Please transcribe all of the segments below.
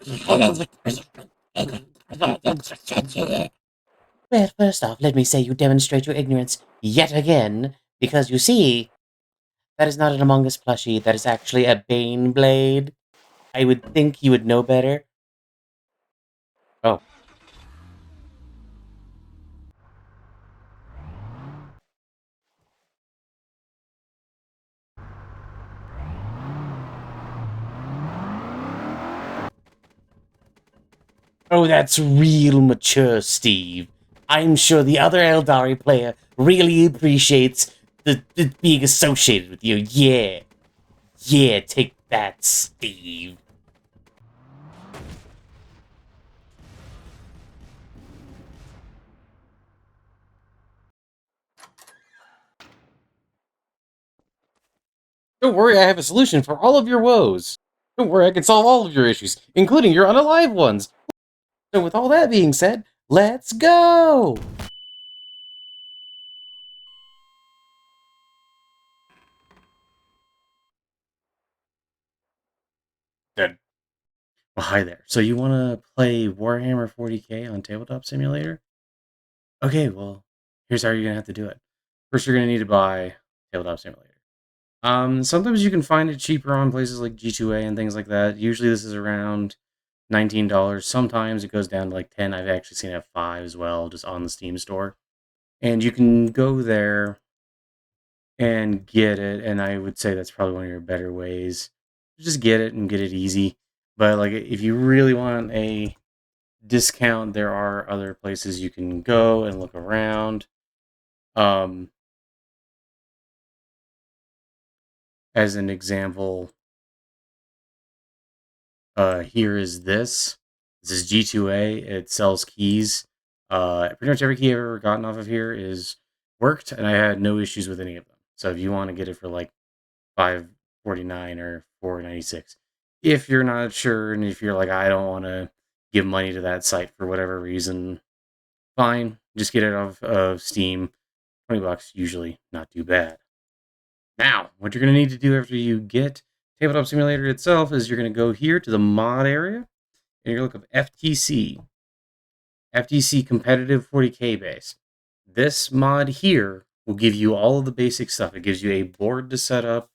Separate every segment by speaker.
Speaker 1: Well, first off, let me say you demonstrate your ignorance yet again, because you see, that is not an Among Us plushie, that is actually a Bane blade. I would think you would know better. Oh. Oh, that's real mature, Steve. I'm sure the other Eldari player really appreciates the being associated with you. Yeah. Yeah, take that, Steve. Don't worry, I have a solution for all of your woes. Don't worry, I can solve all of your issues, including your unalive ones. So with all that being said, let's go! Good. Well, hi there. So you want to play Warhammer 40k on Tabletop Simulator? Okay, well, here's how you're going to have to do it. First, you're going to need to buy Tabletop Simulator. Sometimes you can find it cheaper on places like G2A and things like that. Usually this is around $19. Sometimes it goes down to like 10. I've actually seen it at 5 as well, just on the Steam store. And you can go there and get it, and I would say that's probably one of your better ways. Just get it and get it easy. But like if you really want a discount, there are other places you can go and look around. As an example, here is this. This is G2A. It sells keys. Pretty much every key I've ever gotten off of here is worked, and I had no issues with any of them. So if you want to get it for like $5.49 or $4.96, if you're not sure and if you're like, I don't want to give money to that site for whatever reason, fine. Just get it off of Steam. $20 usually not too bad. Now, what you're going to need to do after you get Tabletop Simulator itself is you're going to go here to the mod area and you're going to look up FTC Competitive 40K Base. This mod here will give you all of the basic stuff. It gives you a board to set up,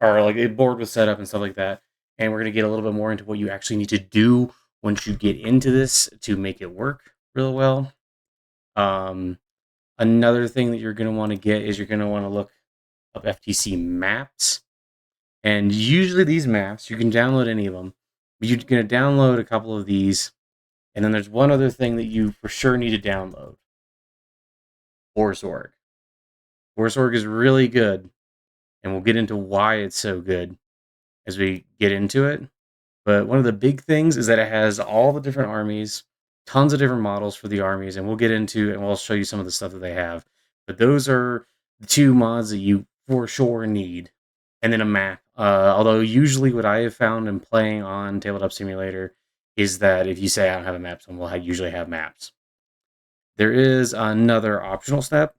Speaker 1: or like a board with setup and stuff like that. And we're going to get a little bit more into what you actually need to do once you get into this to make it work real well. Another thing that you're going to want to get is you're going to want to look up FTC maps. And usually these maps, you can download any of them, but you're going to download a couple of these. And then there's one other thing that you for sure need to download. Warsorg. Warsorg is really good, and we'll get into why it's so good as we get into it. But one of the big things is that it has all the different armies, tons of different models for the armies, and we'll get into and we'll show you some of the stuff that they have. But those are the two mods that you for sure need. And then a map. Although usually what I have found in playing on Tabletop Simulator is that if you say I don't have a map, someone will usually have maps. There is another optional step.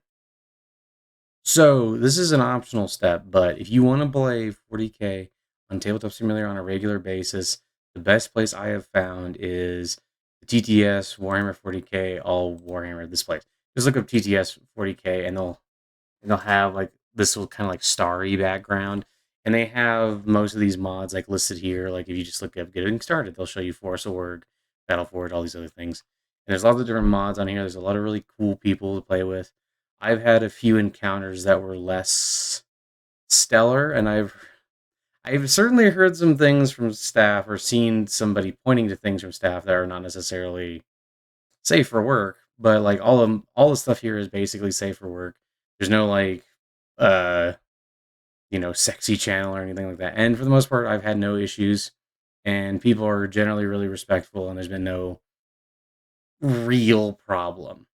Speaker 1: So this is an optional step, but if you want to play 40k on Tabletop Simulator on a regular basis, the best place I have found is the TTS Warhammer 40k all Warhammer. This place, just look up TTS 40k, and they'll have like this little kind of like starry background, and they have most of these mods like listed here. Like if you just look up Getting Started, they'll show you Force Org, Battle Forge, all these other things. And there's lots of different mods on here. There's a lot of really cool people to play with. I've had a few encounters that were less stellar, and I've certainly heard some things from staff or seen somebody pointing to things from staff that are not necessarily safe for work. But like all the stuff here is basically safe for work. There's no like uh sexy channel or anything like that. And for the most part, I've had no issues, and people are generally really respectful, and there's been no real problem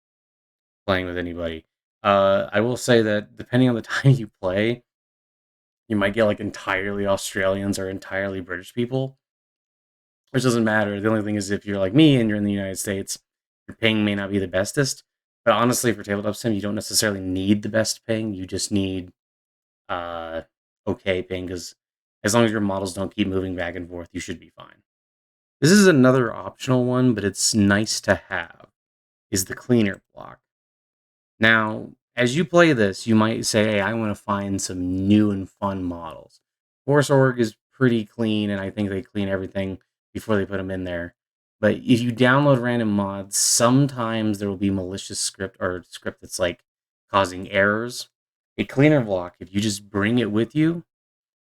Speaker 1: playing with anybody. I will say that depending on the time you play, you might get like entirely Australians or entirely British people, which doesn't matter. The only thing is if you're like me and you're in the United States, your ping may not be the bestest. But honestly, for tabletop sim, you don't necessarily need the best ping. You just need okay ping, because as long as your models don't keep moving back and forth, you should be fine. This is another optional one, but it's nice to have, is the cleaner block. Now, as you play this, you might say, hey, I want to find some new and fun models. Force Org is pretty clean, and I think they clean everything before they put them in there. But if you download random mods, sometimes there will be malicious script or script that's like causing errors. A cleaner block, if you just bring it with you,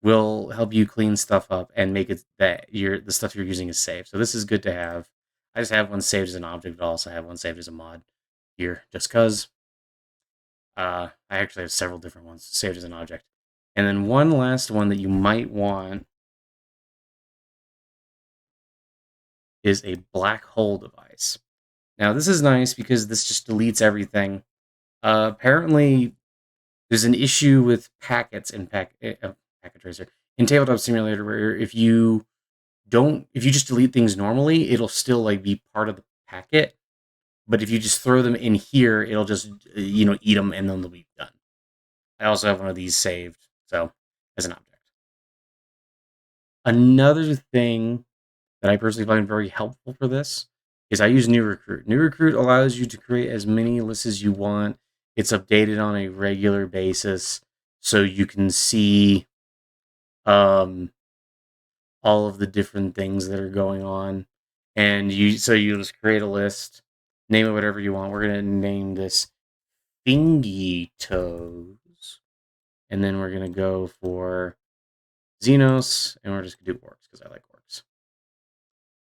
Speaker 1: will help you clean stuff up and make it that the stuff you're using is safe. So this is good to have. I just have one saved as an object, but I also have one saved as a mod here, just because. I actually have several different ones saved as an object. And then one last one that you might want is a black hole device. Now, this is nice because this just deletes everything. Apparently, there's an issue with packets in Packet Tracer in Tabletop Simulator where if you just delete things normally, it'll still like be part of the packet. But if you just throw them in here, it'll just eat them and then they'll be done. I also have one of these saved, so as an object. Another thing that I personally find very helpful for this is I use New Recruit. New Recruit allows you to create as many lists as you want. It's updated on a regular basis, so you can see all of the different things that are going on. And you just create a list, name it whatever you want. We're gonna name this Thingy Toes, and then we're gonna go for Xenos, and we're just gonna do orcs because I like orcs.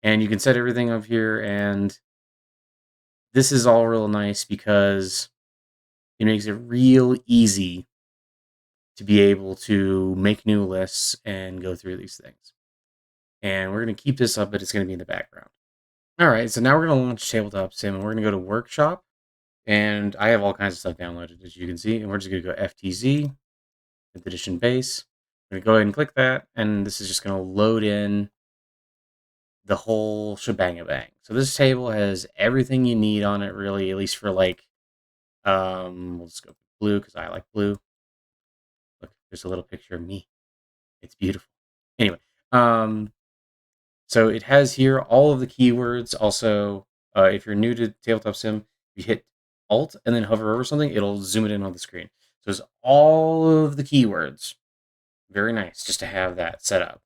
Speaker 1: And you can set everything up here, and this is all real nice because it makes it real easy to be able to make new lists and go through these things. And we're going to keep this up, but it's going to be in the background. All right, so now we're going to launch Tabletop Sim, and we're going to go to Workshop. And I have all kinds of stuff downloaded, as you can see. And we're just going to go FTZ, 5th edition base. I'm going to go ahead and click that, and this is just going to load in the whole shebang-a-bang. So this table has everything you need on it, really, at least for like, we'll just go blue because I like blue. Look, there's a little picture of me. It's beautiful. Anyway, so it has here all of the keywords. Also, if you're new to Tabletop Sim, you hit Alt and then hover over something, it'll zoom it in on the screen. So it's all of the keywords. Very nice just to have that set up.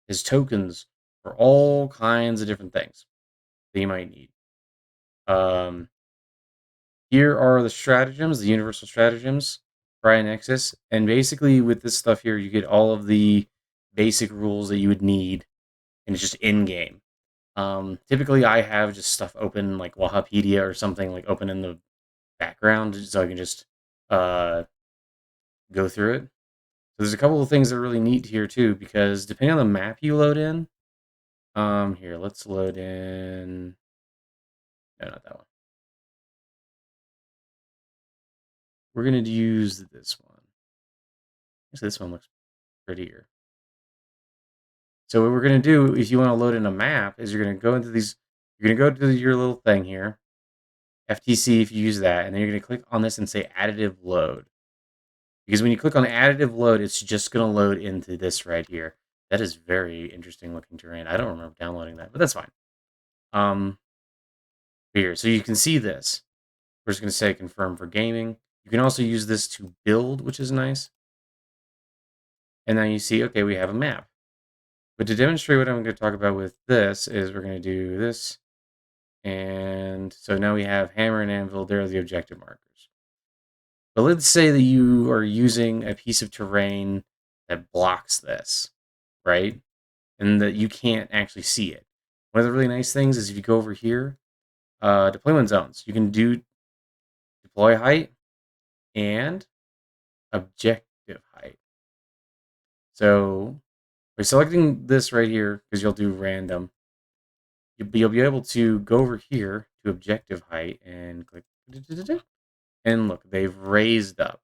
Speaker 1: There's tokens for all kinds of different things that you might need. Here are the stratagems, the universal stratagems, Brian Nexus. And basically with this stuff here, you get all of the basic rules that you would need, and it's just in-game. Typically, I have just stuff open like Wahapedia or something like open in the background so I can just go through it. So there's a couple of things that are really neat here too, because depending on the map you load in, here, let's load in, no, not that one. We're going to use this one. Actually, this one looks prettier. So what we're going to do, if you want to load in a map, is you're going to go into these, you're going to go to your little thing here, FTC if you use that, and then you're going to click on this and say additive load. Because when you click on additive load, it's just going to load into this right here. That is very interesting looking terrain. I don't remember downloading that, but that's fine. Here, so you can see this. We're just going to say confirm for gaming. You can also use this to build, which is nice. And then you see, okay, we have a map. But to demonstrate what I'm going to talk about with this is we're going to do this. And so now we have hammer and anvil. There are the objective markers. But let's say that you are using a piece of terrain that blocks this, right? And that you can't actually see it. One of the really nice things is if you go over here, deployment zones, you can do deploy height and objective height. So by selecting this right here, because you'll do random, you'll be able to go over here to objective height and click, and look, they've raised up.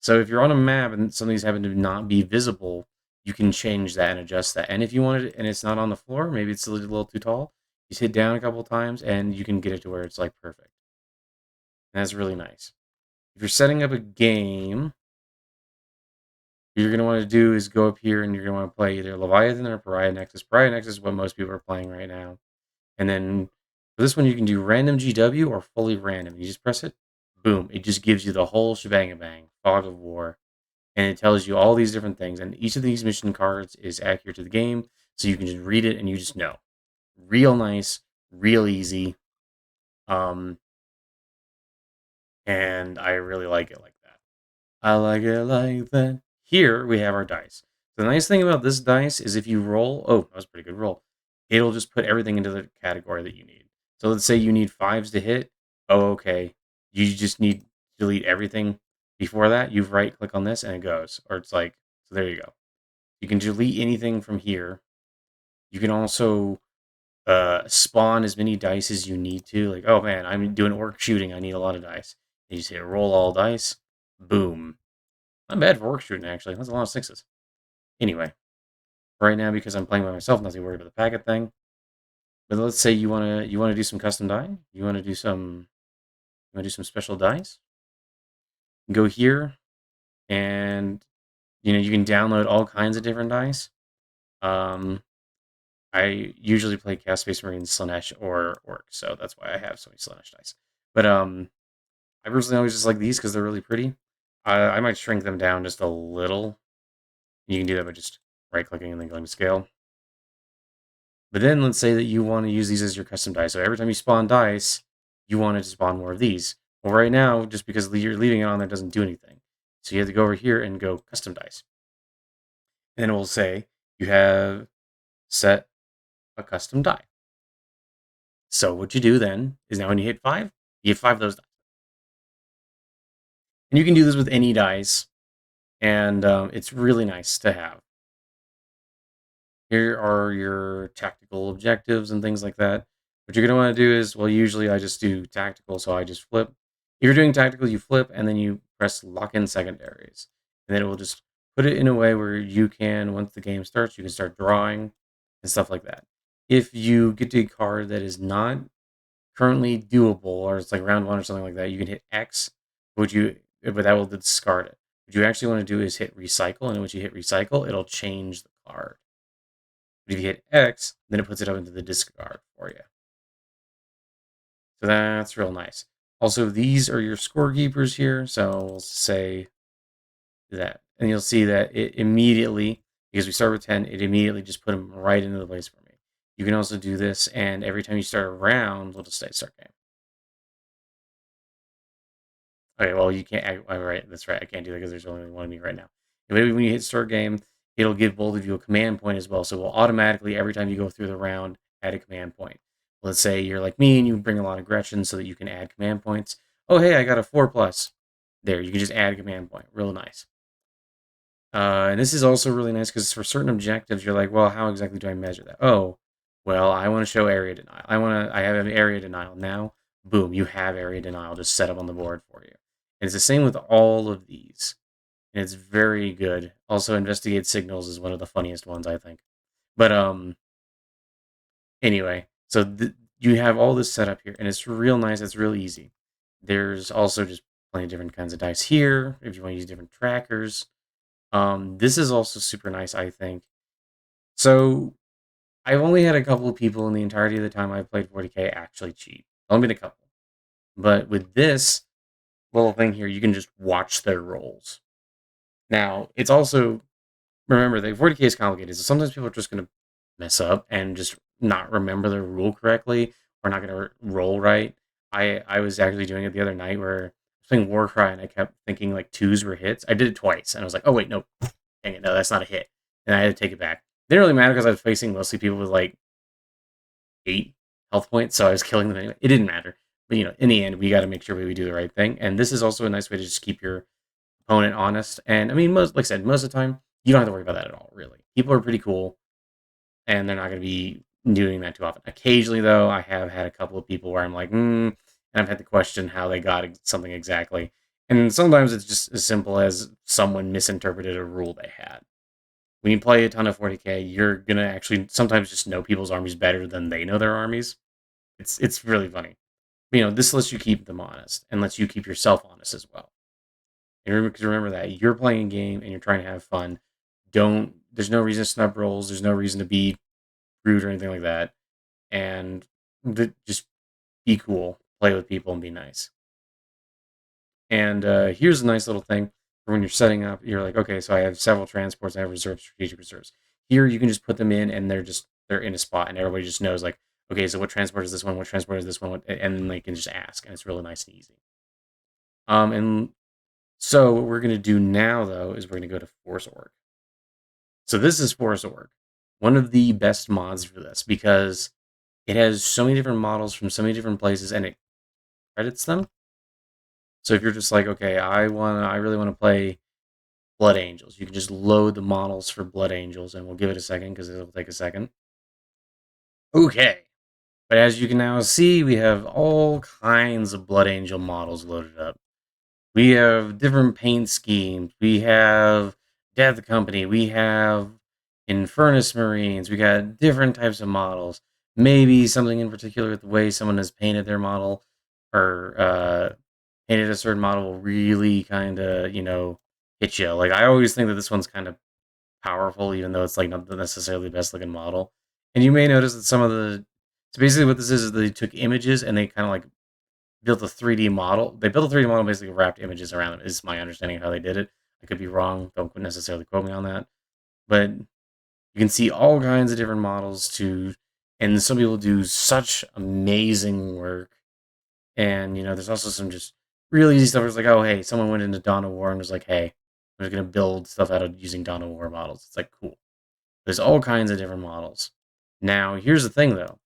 Speaker 1: So if you're on a map and some of these happen to not be visible, you can change that and adjust that. And if you want it and it's not on the floor, maybe it's a little too tall, just hit down a couple of times and you can get it to where it's like perfect. And that's really nice. If you're setting up a game, What you're going to want to do is go up here and you're going to want to play either Leviathan or Pariah Nexus. Pariah Nexus is what most people are playing right now. And then for this one, you can do random GW or fully random. You just press it, boom. It just gives you the whole shebang-a-bang, Fog of War. And it tells you all these different things. And each of these mission cards is accurate to the game. So you can just read it and you just know. Real nice, real easy. And I really like it like that. I like it like that. Here we have our dice. The nice thing about this dice is if you roll, oh, that was a pretty good roll. It'll just put everything into the category that you need. So let's say you need 5s to hit. Oh, okay. You just need to delete everything before that. You right click on this and it goes. Or it's like, so there you go. You can delete anything from here. You can also spawn as many dice as you need to. Like, oh man, I'm doing orc shooting. I need a lot of dice. You just hit roll all dice. Boom. Not bad for orc shooting, actually. That's a lot of 6s. Anyway, right now, because I'm playing by myself, not too worried about the packet thing. But let's say you wanna do some custom die. You wanna do some special dice. Go here, and you can download all kinds of different dice. I usually play Chaos Space Marine, Slanesh, or Orc, so that's why I have so many Slanesh dice. But I personally always just like these because they're really pretty. I might shrink them down just a little. You can do that by just right-clicking and then going to scale. But then let's say that you want to use these as your custom dice. So every time you spawn dice, you want to spawn more of these. Well, right now, just because you're leaving it on there doesn't do anything. So you have to go over here and go custom dice. And it will say you have set a custom die. So what you do then is now when you hit 5, you hit 5 of those dice. And you can do this with any dice. And it's really nice to have. Here are your tactical objectives and things like that. What you're going to want to do is, well, usually I just do tactical, so I just flip. If you're doing tactical, you flip, and then you press lock in secondaries. And then it will just put it in a way where you can, once the game starts, you can start drawing and stuff like that. If you get to a card that is not currently doable, or it's like round 1 or something like that, you can hit X, but that will discard it. What you actually want to do is hit recycle, and once you hit recycle, it'll change the card. But if you hit X, then it puts it up into the discard for you. So that's real nice. Also, these are your scorekeepers here. So we'll say that. And you'll see that it immediately, because we start with 10, it immediately just put them right into the place for me. You can also do this, and every time you start a round, we'll just say start game. Okay, well, you can't. Right, that's right. I can't do that because there's only one of me right now. And maybe when you hit start game, it'll give both of you a command point as well. So we'll automatically, every time you go through the round, add a command point. Let's say you're like me and you bring a lot of Gretchen so that you can add command points. Oh, hey, I got a 4+. There, you can just add a command point. Real nice. And this is also really nice because for certain objectives, you're like, well, how exactly do I measure that? Oh, well, I want to show area denial. I have an area denial now. Boom, you have area denial just set up on the board for you. And it's the same with all of these. And it's very good. Also, investigate signals is one of the funniest ones, I think. But anyway, so you have all this set up here, and it's real nice. It's real easy. There's also just plenty of different kinds of dice here if you want to use different trackers. This is also super nice, I think. So I've only had a couple of people in the entirety of the time I've played 40K actually cheat. Only been a couple. But with this little thing here, you can just watch their rolls. Now, it's also, remember that 40K is complicated, so sometimes people are just going to mess up and just not remember the rule correctly or not going to roll right. I was actually doing it the other night where I was playing Warcry and I kept thinking like 2s were hits. I did it twice and I was like, oh wait, no, dang it, no, that's not a hit. And I had to take it back. Didn't really matter because I was facing mostly people with like 8 health points, so I was killing them anyway. It didn't matter. But in the end, we got to make sure we do the right thing. And this is also a nice way to just keep your opponent honest. And I mean, like I said, most of the time, you don't have to worry about that at all, really. People are pretty cool, and they're not going to be doing that too often. Occasionally, though, I have had a couple of people where I'm like, and I've had to question how they got something exactly. And sometimes it's just as simple as someone misinterpreted a rule they had. When you play a ton of 40K, you're going to actually sometimes just know people's armies better than they know their armies. It's really funny. This lets you keep them honest and lets you keep yourself honest as well. And remember that you're playing a game and you're trying to have fun. There's no reason to snub rolls. There's no reason to be rude or anything like that. And just be cool, play with people, and be nice. And here's a nice little thing for when you're setting up. You're like, okay, so I have several transports. I have reserves, strategic reserves. Here, you can just put them in, and they're in a spot, and everybody just knows like, okay, so what transport is this one? What transport is this one? And then they can just ask, and it's really nice and easy. And so what we're gonna do now, though, is we're gonna go to Force Org. So this is Force Org, one of the best mods for this because it has so many different models from so many different places, and it credits them. So if you're just like, okay, I really want to play Blood Angels, you can just load the models for Blood Angels, and we'll give it a second because it'll take a second. Okay, but as you can now see, we have all kinds of Blood Angel models loaded up. We have different paint schemes. We have Death Company. We have Infernus Marines. We got different types of models. Maybe something in particular with the way someone has painted their model or painted a certain model will really kind of, hit you. Like, I always think that this one's kind of powerful, even though it's like not necessarily the best looking model. And you may notice that so basically what this is they took images and they kind of like built a 3D model. They built a 3D model, basically wrapped images around it. Is my understanding of how they did it. I could be wrong. Don't necessarily quote me on that. But you can see all kinds of different models and some people do such amazing work. And there's also some just really easy stuff. Where it's like, oh hey, someone went into Dawn of War and was like, hey, I'm just gonna build stuff out of using Dawn of War models. It's like cool. There's all kinds of different models. Now, here's the thing though.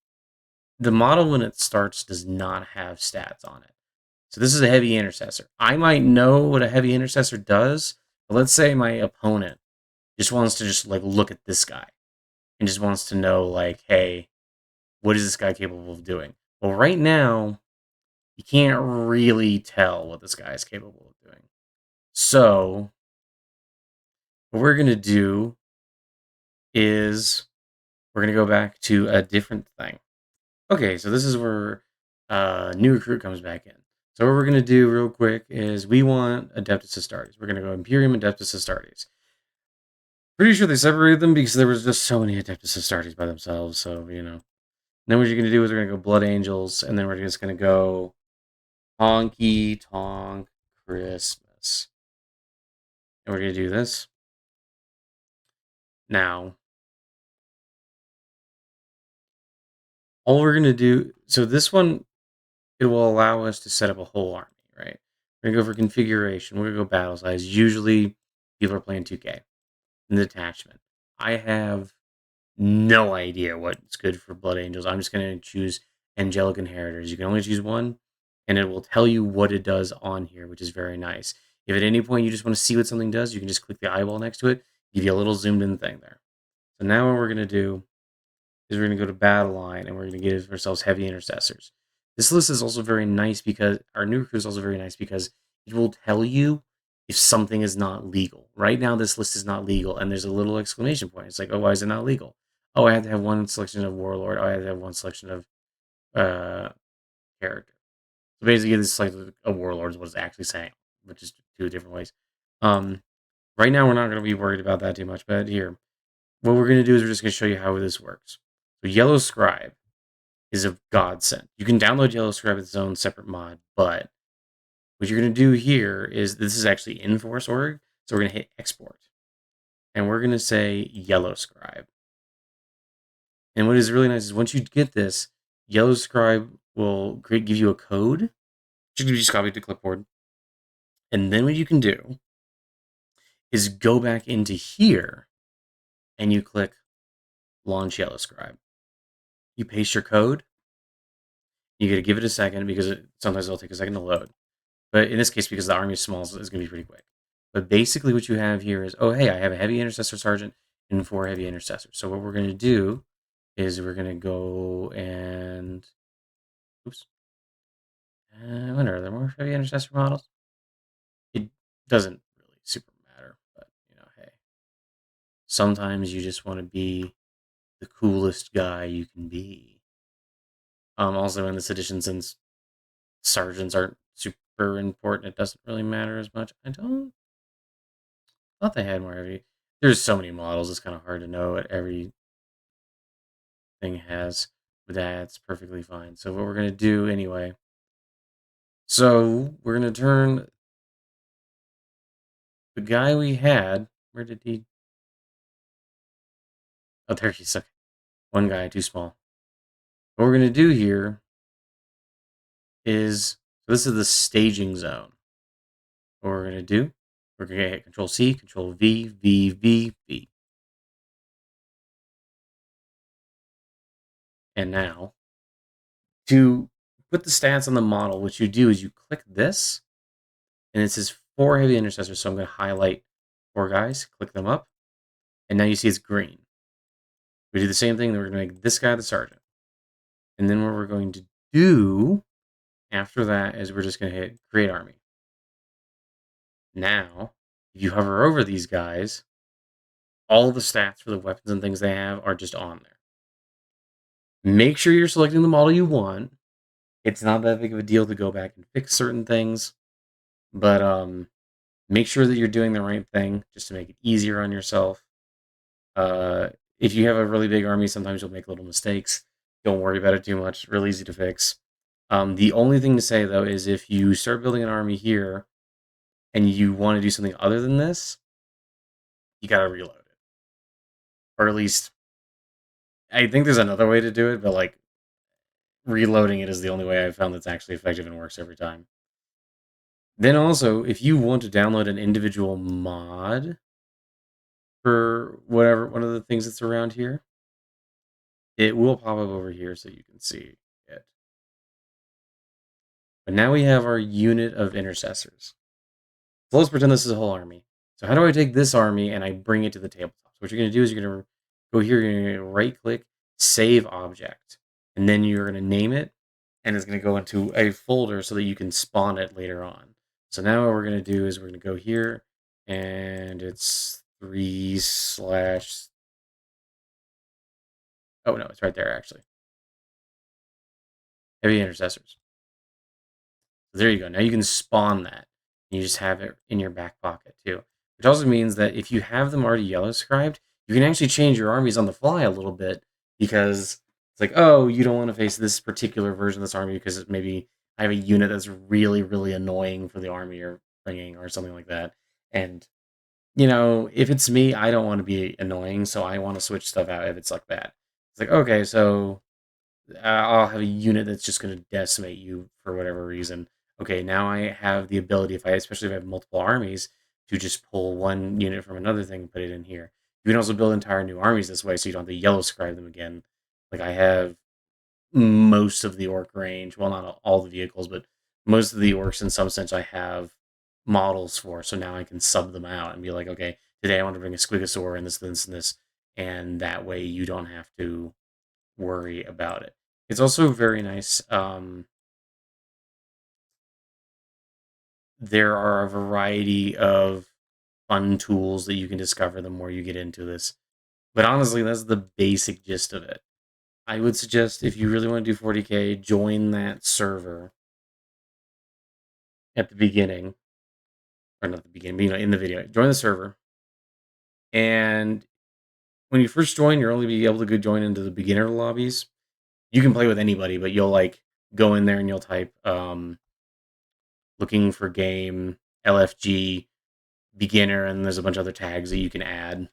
Speaker 1: The model when it starts does not have stats on it. So this is a heavy intercessor. I might know what a heavy intercessor does, but let's say my opponent just wants to just like look at this guy and just wants to know like, hey, what is this guy capable of doing? Well, right now, you can't really tell what this guy is capable of doing. So what we're gonna do is we're gonna go back to a different thing. Okay, so this is where new recruit comes back in. So what we're going to do real quick is we want Adeptus Astartes. We're going to go Imperium Adeptus Astartes. Pretty sure they separated them because there was just so many Adeptus Astartes by themselves. So, Then what you're going to do is we're going to go Blood Angels, and then we're just going to go Honky Tonk Christmas. And we're going to do this. Now, all we're going to do, so this one, it will allow us to set up a whole army, right? We're going to go for configuration. We're going to go battle size. Usually, people are playing 2K. And detachment. I have no idea what's good for Blood Angels. I'm just going to choose Angelic Inheritors. You can only choose one, and it will tell you what it does on here, which is very nice. If at any point you just want to see what something does, you can just click the eyeball next to it, give you a little zoomed in thing there. So now what we're going to do is we're going to go to Battle Line, and we're going to give ourselves Heavy Intercessors. This list is also very nice because our new recruit is also very nice because it will tell you if something is not legal. Right now, this list is not legal, and there's a little exclamation point. It's like, oh, why is it not legal? Oh, I have to have one selection of Warlord. Oh, I have to have one selection of character. So basically, this is like a Warlord is what it's actually saying, which is two different ways. Right now, we're not going to be worried about that too much, but here, what we're going to do is we're just going to show you how this works. So Yellow Scribe is a godsend. You can download Yellow Scribe as its own separate mod, but what you're going to do here is this is actually in Force Org, so we're going to hit export. And we're going to say Yellow Scribe. And what is really nice is once you get this, Yellow Scribe will give you a code, which you can just copy to clipboard. And then what you can do is go back into here and you click Launch Yellow Scribe. You paste your code. You got to give it a second because sometimes it'll take a second to load. But in this case, because the army is small, it's going to be pretty quick. But basically what you have here is, oh, hey, I have a heavy intercessor sergeant and 4 heavy intercessors. So what we're going to do is we're going to go and... Oops. I wonder, are there more heavy intercessor models? It doesn't really super matter, but, hey. Sometimes you just want to be the coolest guy you can be. Also, in this edition, since sergeants aren't super for import, and it doesn't really matter as much. I thought they had more heavy. There's so many models, it's kind of hard to know what everything has, but that's perfectly fine. So what we're going to do anyway, so we're going to turn the guy we had, where did he? Oh, there he's okay. One guy, too small. What we're going to do here is, this is the staging zone. What we're going to do, we're going to hit Control C, Control V, V, V, V. And now, to put the stats on the model, what you do is you click this, and it says 4 heavy intercessors. So I'm going to highlight 4 guys, click them up, and now you see it's green. We do the same thing, then we're going to make this guy the sergeant. And then what we're going to do after that is we're just going to hit Create Army. Now, if you hover over these guys, all the stats for the weapons and things they have are just on there. Make sure you're selecting the model you want. It's not that big of a deal to go back and fix certain things, but make sure that you're doing the right thing just to make it easier on yourself. If you have a really big army, sometimes you'll make little mistakes. Don't worry about it too much. Really easy to fix. The only thing to say, though, is if you start building an army here and you want to do something other than this, you got to reload it. Or at least, I think there's another way to do it, but like reloading it is the only way I've found that's actually effective and works every time. Then also, if you want to download an individual mod for whatever one of the things that's around here, it will pop up over here so you can see it. But now we have our unit of intercessors. So let's pretend this is a whole army. So how do I take this army and I bring it to the tabletop? So what you're going to do is you're going to go here, you're going to right click, save object, and then you're going to name it, and it's going to go into a folder so that you can spawn it later on. So now what we're going to do is we're going to go here, and it's 3 slash... Oh no, it's right there actually. Heavy intercessors. So there you go. Now you can spawn that. You just have it in your back pocket too. Which also means that if you have them already yellow scribed, you can actually change your armies on the fly a little bit, because it's like, oh, you don't want to face this particular version of this army because maybe I have a unit that's really, really annoying for the army you're bringing or something like that. And, if it's me, I don't want to be annoying, so I want to switch stuff out if it's like that. It's like, okay, so I'll have a unit that's just going to decimate you for whatever reason. Okay, now I have the ability, especially if I have multiple armies, to just pull one unit from another thing and put it in here. You can also build entire new armies this way, so you don't have to yellow scribe them again. Like I have most of the orc range, well, not all the vehicles, but most of the orcs in some sense I have models for, so now I can sub them out and be like, okay, today I want to bring a squigosaur and this, and this, and that way you don't have to worry about it. It's also very nice. There are a variety of fun tools that you can discover the more you get into this. But honestly, that's the basic gist of it. I would suggest if you really want to do 40k, join that server at the beginning. Or not the beginning, but in the video. Join the server. And when you first join, you'll only be able to go join into the beginner lobbies. You can play with anybody, but you'll go in there and you'll type looking for game, LFG, beginner, and there's a bunch of other tags that you can add.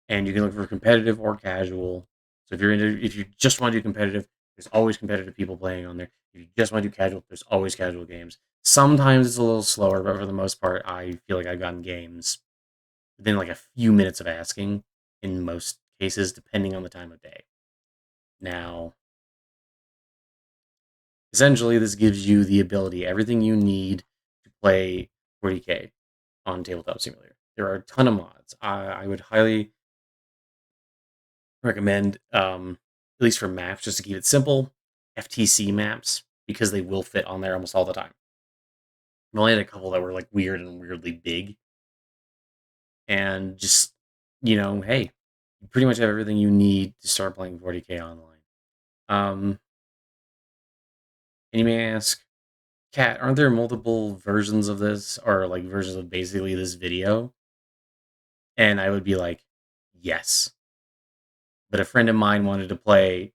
Speaker 1: And you can look for competitive or casual. So if you just want to do competitive, there's always competitive people playing on there. If you just want to do casual, there's always casual games. Sometimes it's a little slower, but for the most part, I feel like I've gotten games within like a few minutes of asking in most cases, depending on the time of day. Now, essentially, this gives you the ability, everything you need to play 40k on Tabletop Simulator. There are a ton of mods. I would highly recommend, at least for maps, just to keep it simple, FTC maps, because they will fit on there almost all the time. I've only had a couple that were like weird and weirdly big. And just, hey, you pretty much have everything you need to start playing 40k online. And you may ask, Cat, aren't there multiple versions of this, or like versions of basically this video? And I would be like, yes. But a friend of mine wanted to play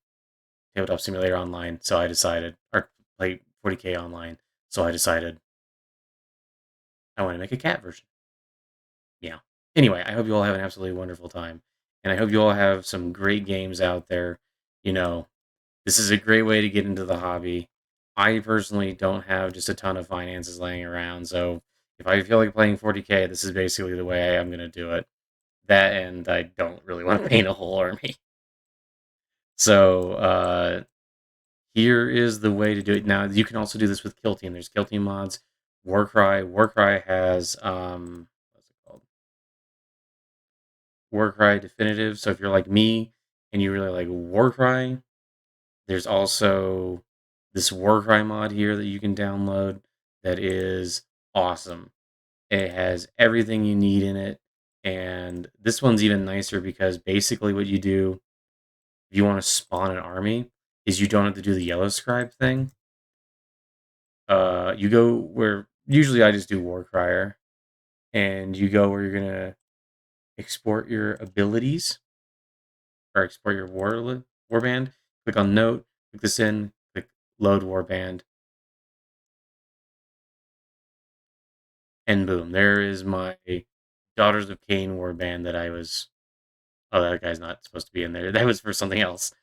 Speaker 1: Tabletop Simulator online, so I decided, or play 40K online, so I decided I want to make a cat version. Yeah. Anyway, I hope you all have an absolutely wonderful time. And I hope you all have some great games out there. You know, this is a great way to get into the hobby. I personally don't have just a ton of finances laying around, so if I feel like playing 40K, this is basically the way I'm going to do it. That, and I don't really want to paint a whole army. So, here is the way to do it. Now, you can also do this with Kill Team. There's Kill Team mods. Warcry. Warcry has, what's it called? Warcry Definitive. So if you're like me and you really like Warcry, there's also this Warcry mod here that you can download that is awesome. It has everything you need in it. And this one's even nicer because basically what you do if you want to spawn an army is you don't have to do the yellow scribe thing. You go where usually I just do Warcrier, and you go where you're gonna export your abilities or export your warband. Click on note, click this in, click load warband, and boom, there is my Daughters of Cain warband that I was. Oh, that guy's not supposed to be in there. That was for something else.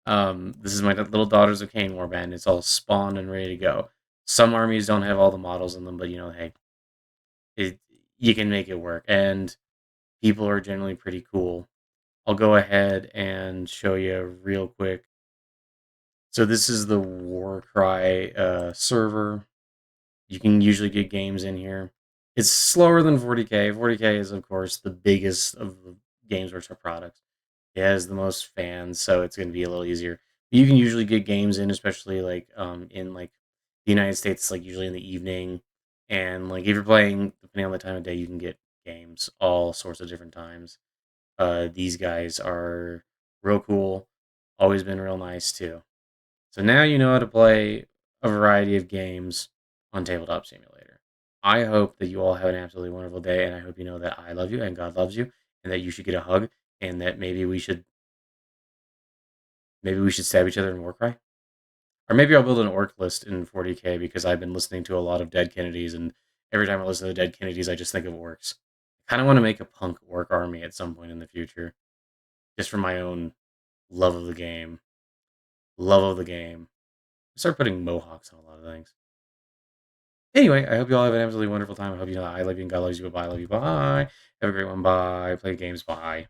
Speaker 1: This is my little Daughters of Cain warband. It's all spawned and ready to go. Some armies don't have all the models in them, but hey, it you can make it work, and people are generally pretty cool. I'll go ahead and show you real quick. So this is the Warcry server. You can usually get games in here. It's slower than 40K. 40K is, of course, the biggest of the Games Workshop products. It has the most fans, so it's going to be a little easier. You can usually get games in, especially like in like the United States, like usually in the evening. And like if you're playing, depending on the time of day, you can get games all sorts of different times. These guys are real cool. Always been real nice too. So now you know how to play a variety of games on Tabletop Simulator. I hope that you all have an absolutely wonderful day, and I hope you know that I love you and God loves you, and that you should get a hug, and that maybe we should stab each other in Warcry, or maybe I'll build an orc list in 40K because I've been listening to a lot of Dead Kennedys, and every time I listen to the Dead Kennedys, I just think of orcs. I kind of want to make a punk orc army at some point in the future, just for my own love of the game. Love of the game. Start putting mohawks on a lot of things. Anyway, I hope you all have an absolutely wonderful time. I hope you know I love you and God loves you. Bye. I love you. Bye. Have a great one. Bye. Play games. Bye.